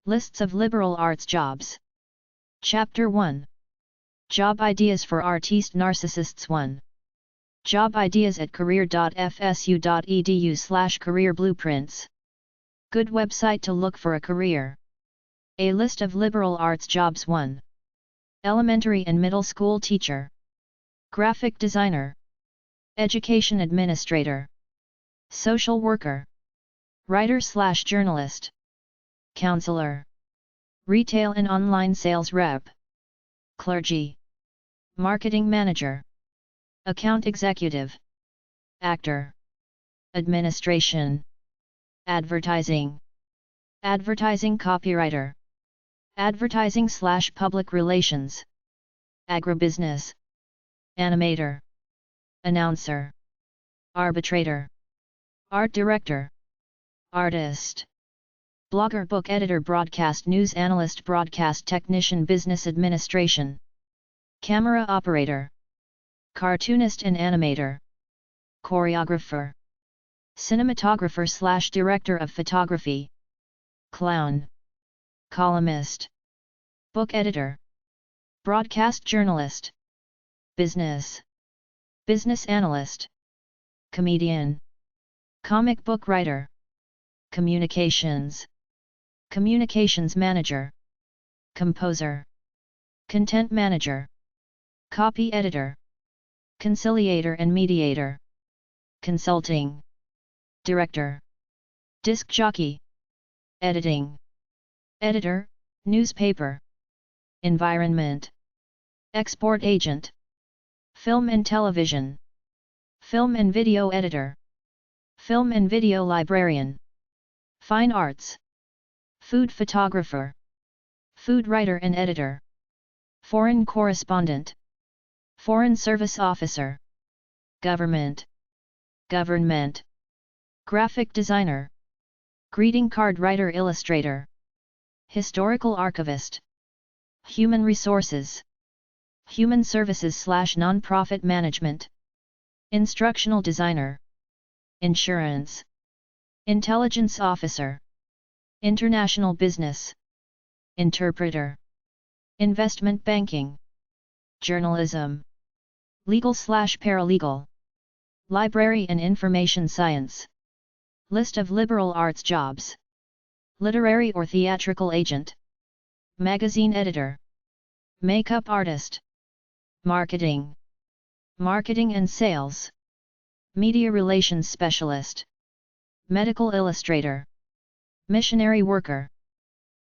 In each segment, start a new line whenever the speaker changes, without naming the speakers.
Lists of liberal arts jobs. Chapter 1. Job ideas for artiste narcissists 1. Job ideas at career.fsu.edu/career blueprints. Good website to look for a career. A list of liberal arts jobs 1. Elementary and middle school teacher. Graphic designer. Education administrator. Social worker. Writer/journalist. Counselor. Retail and online sales rep. Clergy. Marketing manager. Account executive. Actor. Administration. Advertising. Advertising copywriter. Advertising/public relations. Agribusiness. Animator. Announcer. Arbitrator. Art director. Artist. Blogger, book editor, broadcast news analyst, broadcast technician, business administration. Camera operator. Cartoonist and animator. Choreographer. Cinematographer/director of photography. Clown. Columnist. Book editor. Broadcast journalist. Business. Business analyst. Comedian. Comic book writer. Communications. Communications manager. Composer. Content manager. Copy editor. Conciliator and mediator. Consulting. Director. Disc jockey. Editing. Editor, newspaper. Environment. Export agent. Film and television. Film and video editor. Film and video librarian. Fine arts. Food photographer. Food writer and editor. Foreign correspondent. Foreign service officer. Government. Government. Graphic designer. Greeting card writer, illustrator. Historical archivist. Human resources. Human services/non-profit management. Instructional designer. Insurance. Intelligence officer. International business. Interpreter. Investment banking. Journalism. Legal/paralegal. Library and information science. List of liberal arts jobs. Literary or theatrical agent. Magazine editor. Makeup artist. Marketing. Marketing and sales. Media relations specialist. Medical illustrator. Missionary worker.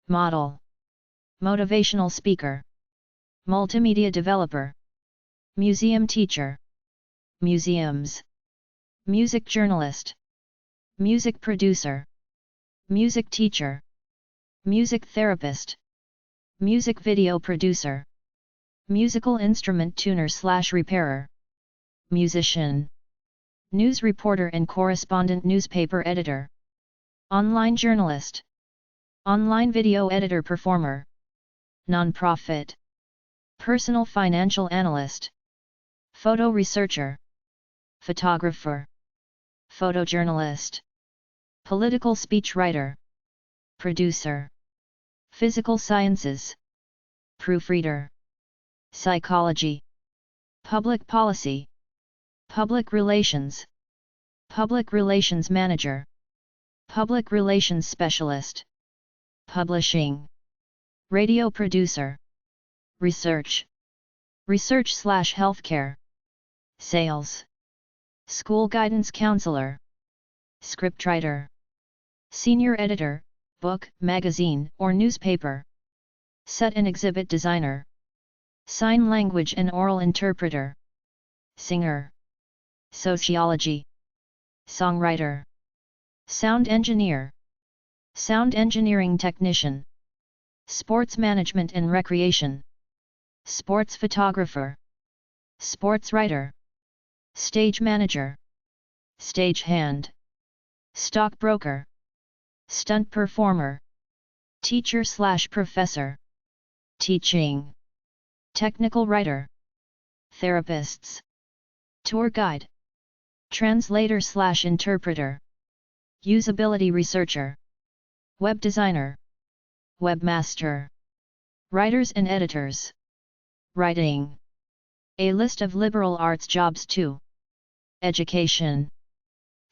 Model. Motivational speaker. Multimedia developer. Museum teacher. Museums. Music journalist. Music producer. Music teacher. Music therapist. Music video producer. Musical instrument tuner/repairer. Musician. News reporter and correspondent, newspaper editor. Online journalist. Online video editor, performer. Non-profit. Personal financial analyst. Photo researcher. Photographer. Photojournalist. Political speech writer. Producer. Physical sciences. Proofreader. Psychology. Public policy. Public relations. Public relations manager. Public relations specialist. Publishing. Radio producer. Research. Research/healthcare. Sales. School guidance counselor. Scriptwriter. Senior editor, book, magazine, or newspaper. Set and exhibit designer. Sign language and oral interpreter. Singer. Sociology. Songwriter. Sound engineer. Sound engineering technician. Sports management and recreation. Sports photographer. Sports writer. Stage manager. Stagehand. Stockbroker. Stunt performer. Teacher/professor. Teaching. Technical writer. Therapists. Tour guide. Translator/interpreter. Usability researcher. Web designer. Webmaster. Writers and editors. Writing. A list of liberal arts jobs 2. Education.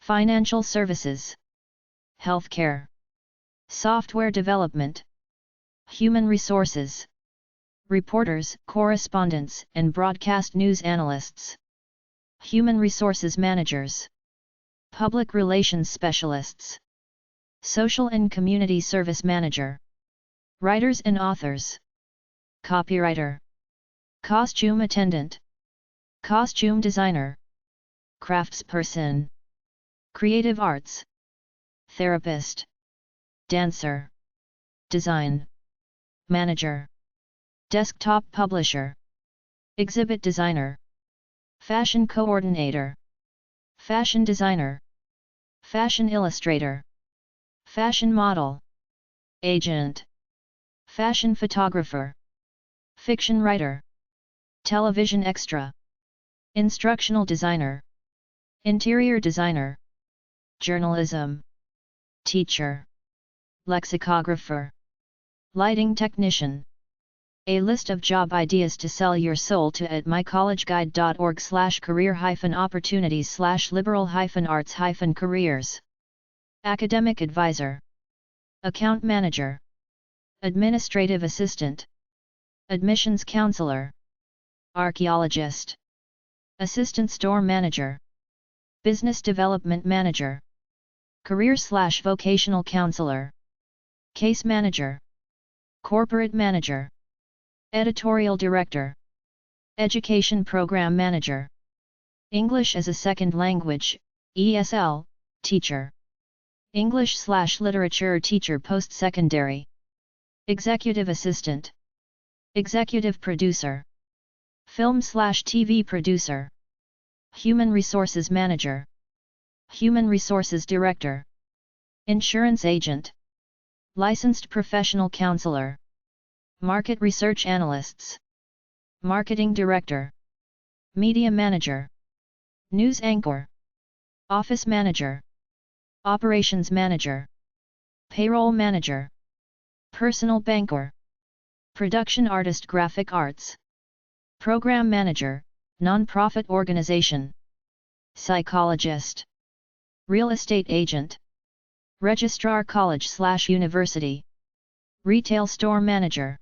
Financial services. Healthcare. Software development. Human resources. Reporters, correspondents, and broadcast news analysts. Human resources managers. Public relations specialists. Social and community service manager. Writers and authors. Copywriter. Costume attendant. Costume designer. Craftsperson. Creative arts. Therapist. Dancer. Design manager. Desktop publisher. Exhibit designer. Fashion coordinator. Fashion designer. Fashion illustrator. Fashion model. Agent. Fashion photographer. Fiction writer. Television extra. Instructional designer. Interior designer. Journalism. Teacher. Lexicographer. Lighting technician. A list of job ideas to sell your soul to at mycollegeguide.org/career-opportunities/liberal-arts-careers. Academic advisor. Account manager. Administrative assistant. Admissions counselor. Archaeologist. Assistant store manager. Business development manager. Career/vocational counselor. Case manager. Corporate manager. Editorial director. Education program manager. English as a second language, ESL, teacher. English/literature teacher post-secondary. Executive assistant. Executive producer. Film/TV producer. Human resources manager. Human resources director. Insurance agent. Licensed professional counselor. Market research analysts. Marketing director. Media manager. News anchor. Office manager. Operations manager. Payroll manager. Personal banker. Production artist graphic arts. Program manager, non-profit organization. Psychologist. Real estate agent. Registrar college/university. Retail store manager.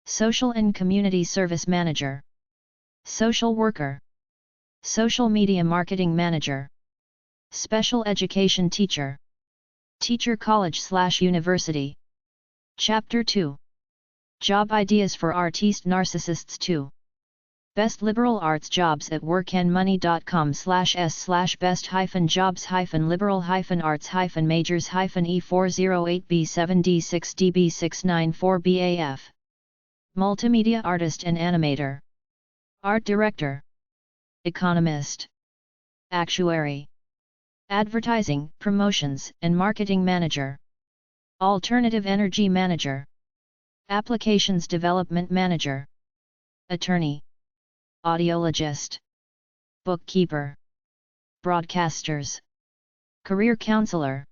Social and community service manager. Social worker. Social media marketing manager. Special education teacher. Teacher college/university. Chapter 2. Job ideas for artiste narcissists 2. Best liberal arts jobs at workandmoney.com/s/best-jobs-liberal-arts-E408B7D6DB694BAF. Multimedia artist and animator. Art director. Economist. Actuary. Advertising, promotions, and marketing manager. Alternative energy manager. Applications development manager. Attorney. Audiologist. Bookkeeper. Broadcasters. Career counselor.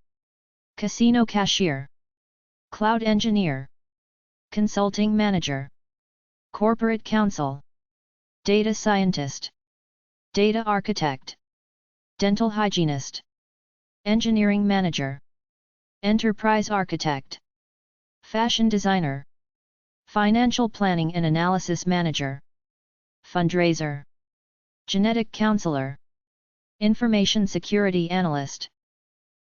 Casino cashier. Cloud engineer. Consulting manager. Corporate counsel. Data scientist. Data architect. Dental hygienist. Engineering manager. Enterprise architect. Fashion designer. Financial planning and analysis manager. Fundraiser. Genetic counselor. Information security analyst.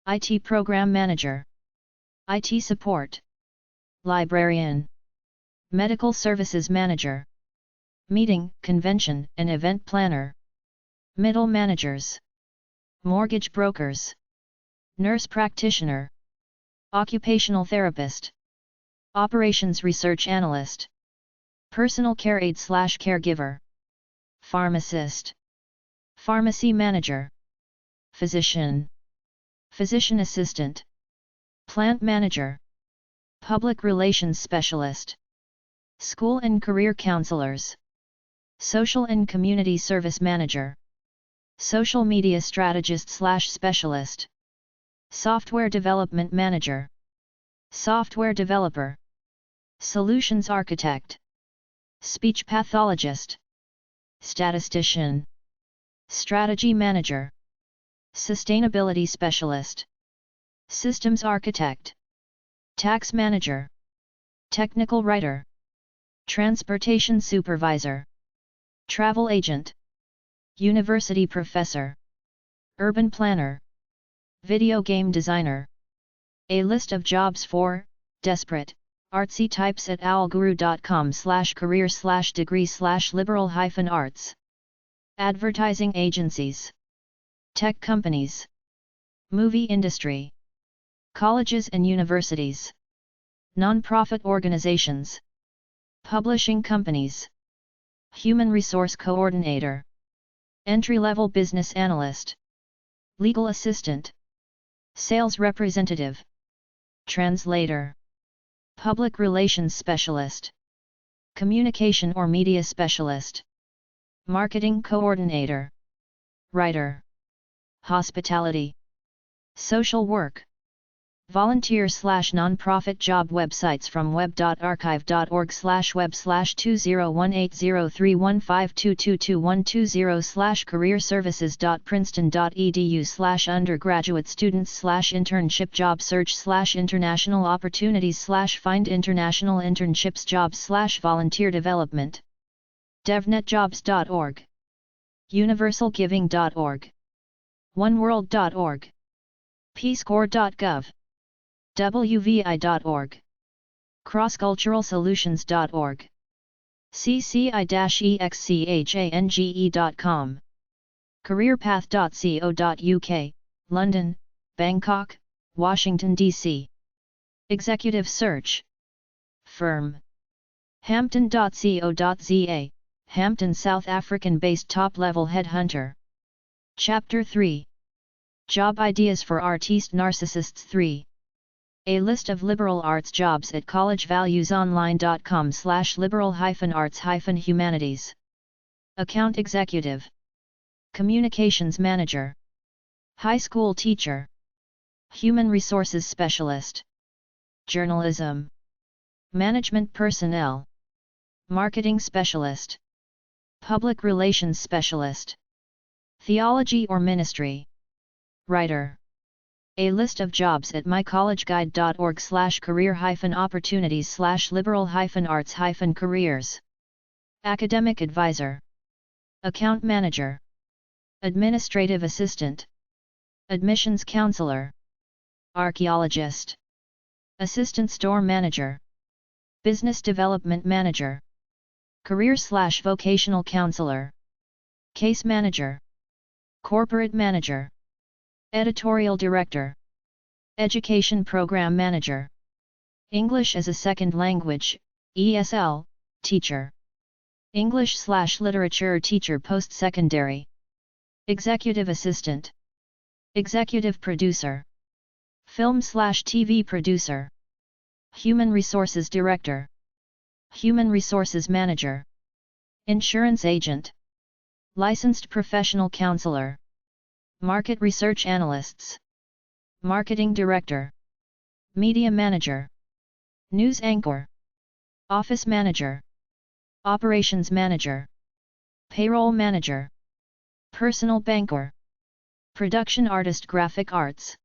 IT program manager. IT support. Librarian. Medical services manager. Meeting, convention, and event planner. Middle managers. Mortgage brokers. Nurse practitioner. Occupational therapist. Operations research analyst. Personal care aide/caregiver. Pharmacist. Pharmacy manager. Physician. Physician assistant. Plant manager. Public relations specialist. School and career counselors. Social and community service manager. Social media strategist/specialist. Software development manager. Software developer. Solutions architect, speech pathologist, statistician, strategy manager, sustainability specialist, systems architect, tax manager, technical writer, transportation supervisor, travel agent, university professor, urban planner, video game designer. A list of jobs for desperate artsy types at owlguru.com/career/degree/liberal-arts. Advertising agencies, tech companies, movie industry, colleges and universities, non-profit organizations, publishing companies, human resource coordinator, entry-level business analyst, legal assistant, sales representative, translator, public relations specialist, communication or media specialist, marketing coordinator, writer, hospitality, social work, volunteer/non-profit job websites from web.archive.org/web/2018022120/careerservices.princeton.edu/undergraduate students/internship job search/international opportunities/find international internships jobs/volunteer development. devnetjobs.org, universalgiving.org, oneworld.org, peacecorps.gov, wvi.org, crossculturalsolutions.org, cci-exchange.com, careerpath.co.uk, London, Bangkok, Washington, D.C. Executive search. Firm. Hampton.co.za, Hampton, South African-based top-level headhunter. Chapter 3. Job ideas for artiste narcissists 3. A list of liberal arts jobs at collegevaluesonline.com/liberal-arts-humanities. Account executive, communications manager, high school teacher, human resources specialist, journalism, management personnel, marketing specialist, public relations specialist, theology or ministry, writer. A list of jobs at mycollegeguide.org/career-opportunities/liberal-arts-careers. Academic advisor, account manager, administrative assistant, admissions counselor, archaeologist, assistant store manager, business development manager, career/vocational counselor, case manager, corporate manager, editorial director, education program manager, English as a second language, ESL, teacher, English/literature teacher post-secondary, executive assistant, executive producer, film/TV producer, human resources director, human resources manager, insurance agent, licensed professional counselor, market research analysts, marketing director, media manager, news anchor, office manager, operations manager, payroll manager, personal banker, production artist graphic arts,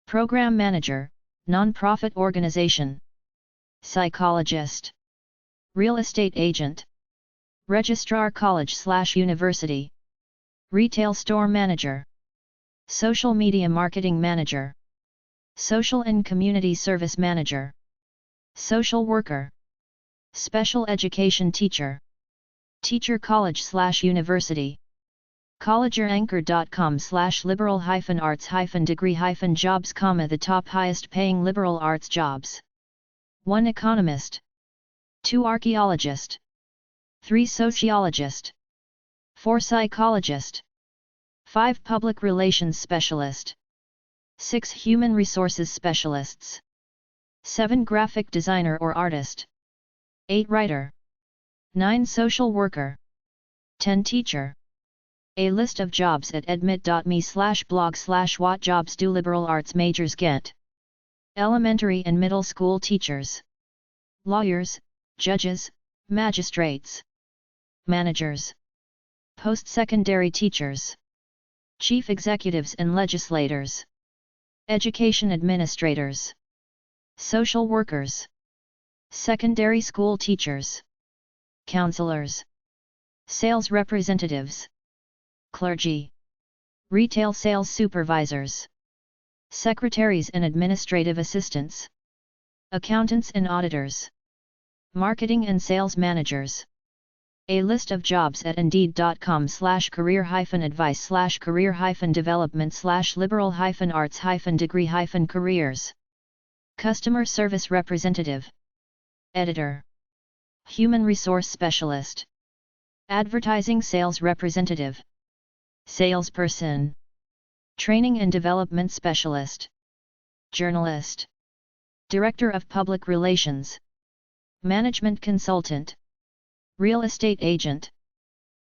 program manager, non-profit organization, psychologist, real estate agent, registrar college/university, retail store manager, social media marketing manager, social and community service manager, social worker, special education teacher, teacher college/university, collegeanchor.com/liberal-arts-degree-jobs, the top highest paying liberal arts jobs. 1 economist, 2 archaeologist, 3 sociologist, 4 psychologist, 5 public relations specialist, 6 human resources specialists, 7 graphic designer or artist, 8 writer, 9 social worker, 10 teacher. A list of jobs at admit.me/blog/what jobs do liberal arts majors get. Elementary and middle school teachers, lawyers, judges, magistrates, managers, post-secondary teachers, chief executives and legislators, education administrators, social workers, secondary school teachers, counselors, sales representatives, clergy, retail sales supervisors, secretaries and administrative assistants, accountants and auditors, marketing and sales managers. A list of jobs at indeed.com/career-advice/career-development/liberal-arts-degree-careers. Customer service representative, editor, human resource specialist, advertising sales representative, salesperson, training and development specialist, journalist, director of public relations, management consultant, real estate agent.